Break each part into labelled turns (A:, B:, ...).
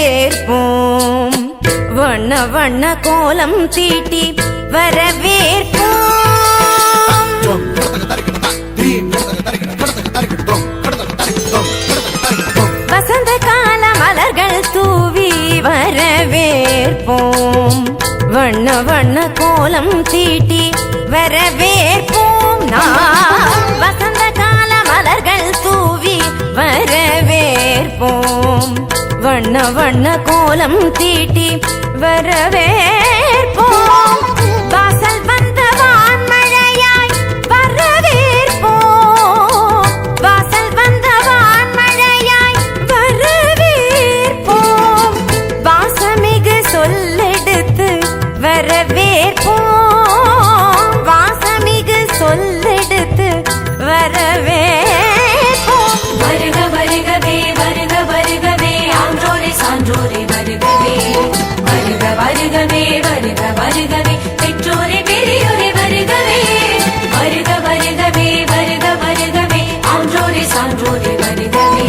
A: வரவேற்போம் வண்ண வண்ண கோலம் தீட்டி வரவேற்போம் வசந்த கால மலர்கள் தூவி வரவேற்போம் வண்ண வண்ண கோலம் தீட்டி வரவேற்போம் வசந்த கால மலர்கள் தூவி வரவேற்போம் வண்ண வண்ண கோலம் தீட்டி வரவேற்போம் வாசல் வந்த வான்மழையாய் வரவேற்போம் வாசல் வந்த வான்மழையாய் வரவேற்போம் வாசமிகு சொல்லெடுத்து வரவேற்போம் வாசமிகு சொல்லெடுத்து வரவேற்போம் வருக வருகவே வருக வருகவே சான்றோரே வருகவே வருக வருகவே வருக வருகவே பெற்றோரே பெரியோரே வருகவே வருக வருகவே வருக வருகவே ஆன்றோரே சான்றோரே வருகவே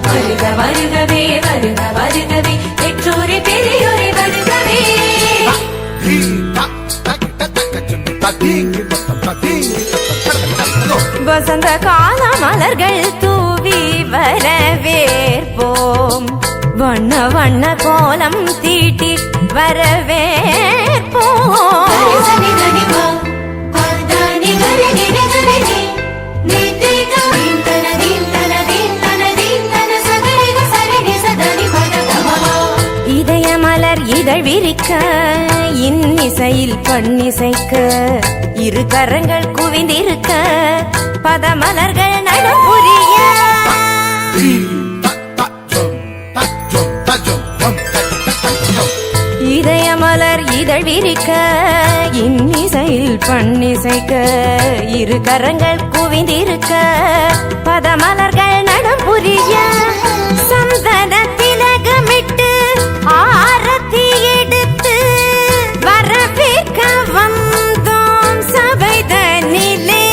A: வருக வருகவே வருக வருகவே பெற்றோரே பெரியோரே வருகவே வசந்த கால மலர்கள் தூவி வரவேற்போம் வண்ண வண்ண கோலம் தீட்டி வரவேற்போம் இதய மலர் இதழ் விரிக்க இன்னிசையில் பண்ணிசைக்க இரு கரங்கள் குவிந்திருக்க பதமலர்கள் நடப்புரிய இதய மலர் இதழ் விரிக்க இன்னிசையில் பண்ணிசைக்க இரு கரங்கள் குவிந்திருக்க பதமலர்கள் நடப்புரிய சந்தன திலகமிட்டு ஆரத்தி எடுத்து வரவேற்க வந்தோம் சபைதனிலே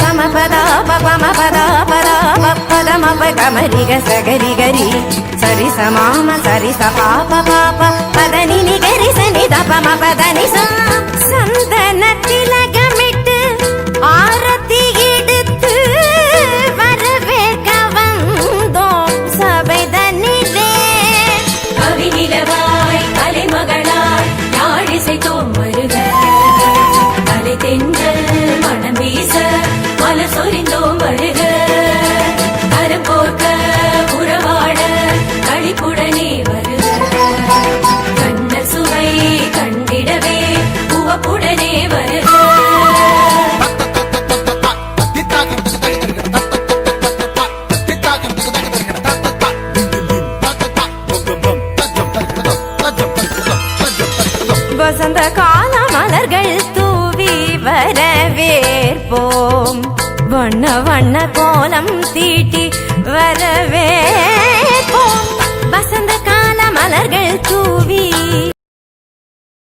A: பமபதா பமபதா பதா பதமப கமரிக சகரிகரி சரி சமாம சரி சபாப பாப பதனி நிகரி சனி தபம பதனி சந்தன திலகமிட்டு ஆரத்தி எடுத்து வரவேற்க வந்தோம் சபைதனிலே கவி நிலவாய் கலைமகளாய் யாழிசைத்தோம் வருக கலை தென்றல் மனம் வீச மலர் சொரிந்தோம் வருக கரம் கோர்க்க உறவாட களிப்புடனே வருக கண்ணல் சுவை கண்டிடவே உவப்புடனே வருக வசந்த கால மலர்கள் தூவி வரவேற்போம் வண்ண வண்ண கோலம் தீட்டி வர